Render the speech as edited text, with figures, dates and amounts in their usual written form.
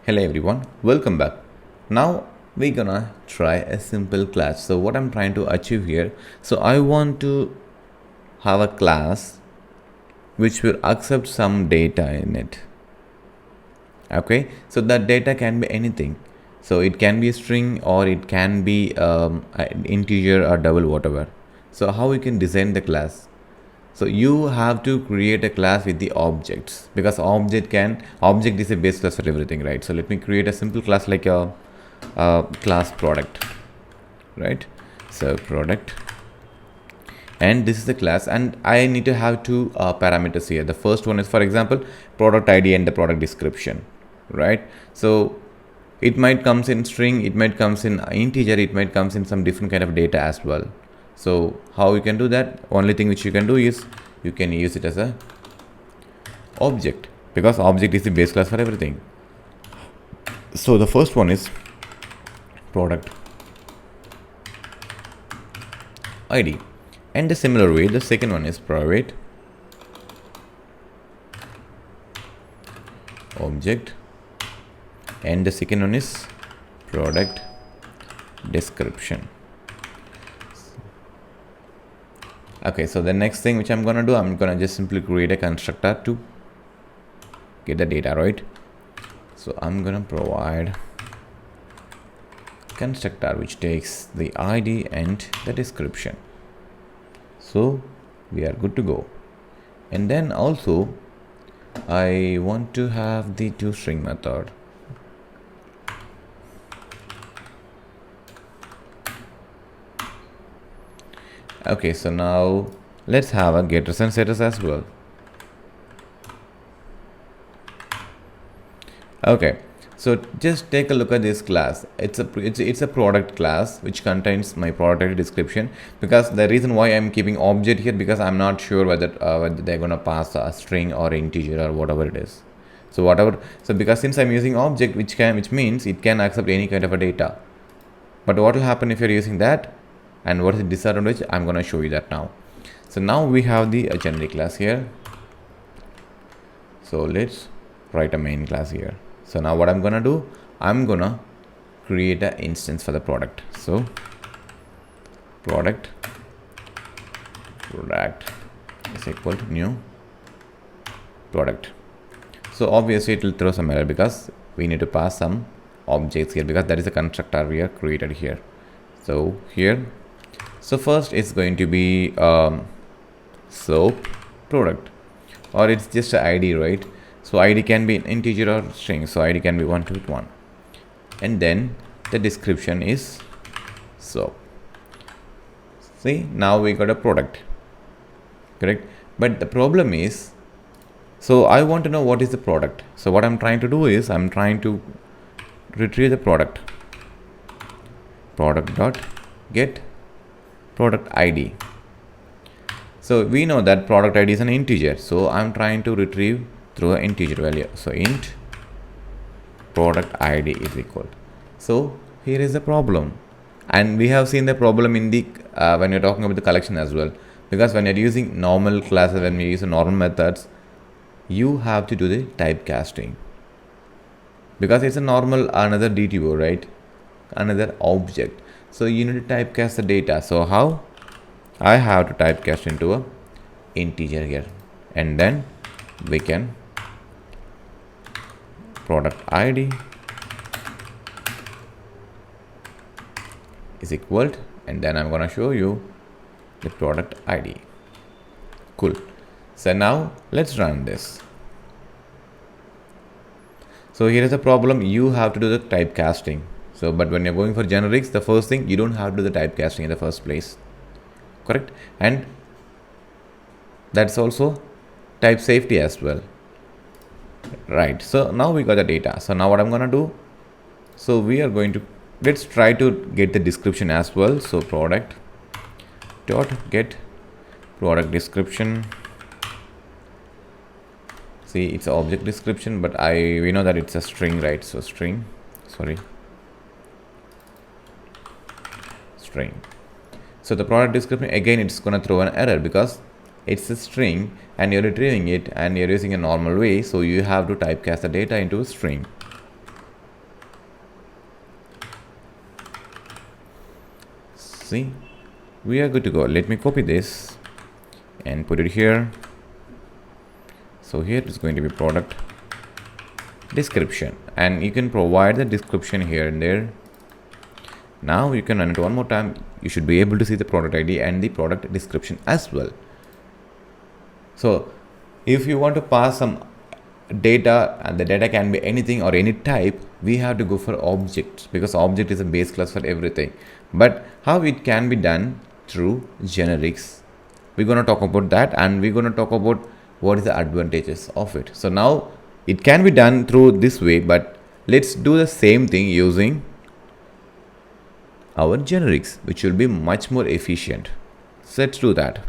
Hello everyone, welcome back. Now we're gonna try a simple class. So what I'm trying to achieve here, so I want to have a class which will accept some data in it. Okay, so that data can be anything. So it can be a string or it can be an integer or double whatever. So how we can design the class? So you have to create a class with the objects, because object is a base class for everything, right? So let me create a simple class like a class product, right? So product, and this is the class, and I need to have two parameters here. The first one is, for example, product ID and the product description, right? So it might comes in string, it might comes in integer, it might comes in some different kind of data as well. So how you can do that? Only thing which you can do is you can use it as a object, because object is the base class for everything. So the first one is product ID, and the similar way the second one is private object, and the second one is product description. Okay, so the next thing which I'm gonna do, I'm gonna just simply create a constructor to get the data, right? So I'm gonna provide constructor which takes the ID and the description. So we are good to go. And then also I want to have the toString method. Okay, so now let's have a getters and setters as well. Okay, so just take a look at this class. It's a product class which contains my product ID description, because the reason why I'm keeping object here, because I'm not sure whether they're gonna pass a string or integer or whatever it is. So because since I'm using object, which means it can accept any kind of a data. But what will happen if you're using that, and what is the disadvantage? I'm gonna show you that now. So now we have the generic class here. So let's write a main class here. So now what I'm gonna do, I'm gonna create an instance for the product. So product is equal to new product. So obviously it will throw some error because we need to pass some objects here, because that is a constructor we have created here. So here, so first it's going to be soap product, or it's just an ID, right? So ID can be an integer or string, so ID can be 1 to 1, and then the description is soap. See, now we got a product, correct? But the problem is, so I want to know what is the product. So what I'm trying to do is I'm trying to retrieve the product dot get product ID. So we know that product ID is an integer, so I'm trying to retrieve through an integer value. So int product ID is equal. So here is the problem, and we have seen the problem in the when you're talking about the collection as well, because when you're using normal classes, when we use normal methods, you have to do the typecasting, because it's a normal another DTO, right? Another object. So you need to typecast the data. So how? I have to typecast into a integer here, and then we can product ID is equal, and then I'm gonna show you the product ID. Cool. So now let's run this. So here is the problem, you have to do the typecasting. So but when you're going for generics, the first thing, you don't have to do the typecasting in the first place, correct? And that's also type safety as well, right? So now we got the data. So now what I'm gonna do, so we are going to, let's try to get the description as well. So product dot get product description. See, it's an object description, but we know that it's a string, right? So string. So the product description, again, it's gonna throw an error because it's a string and you're retrieving it and you're using a normal way, so you have to typecast the data into a string. See, we are good to go. Let me copy this and put it here. So here is going to be product description, and you can provide the description here and there. Now you can run it one more time. You should be able to see the product ID and the product description as well. So if you want to pass some data, and the data can be anything or any type, we have to go for objects, because object is a base class for everything. But how it can be done? Through generics. We're going to talk about that, and we're going to talk about what is the advantages of it. So now it can be done through this way, but let's do the same thing using our generics, which will be much more efficient. So let's do that.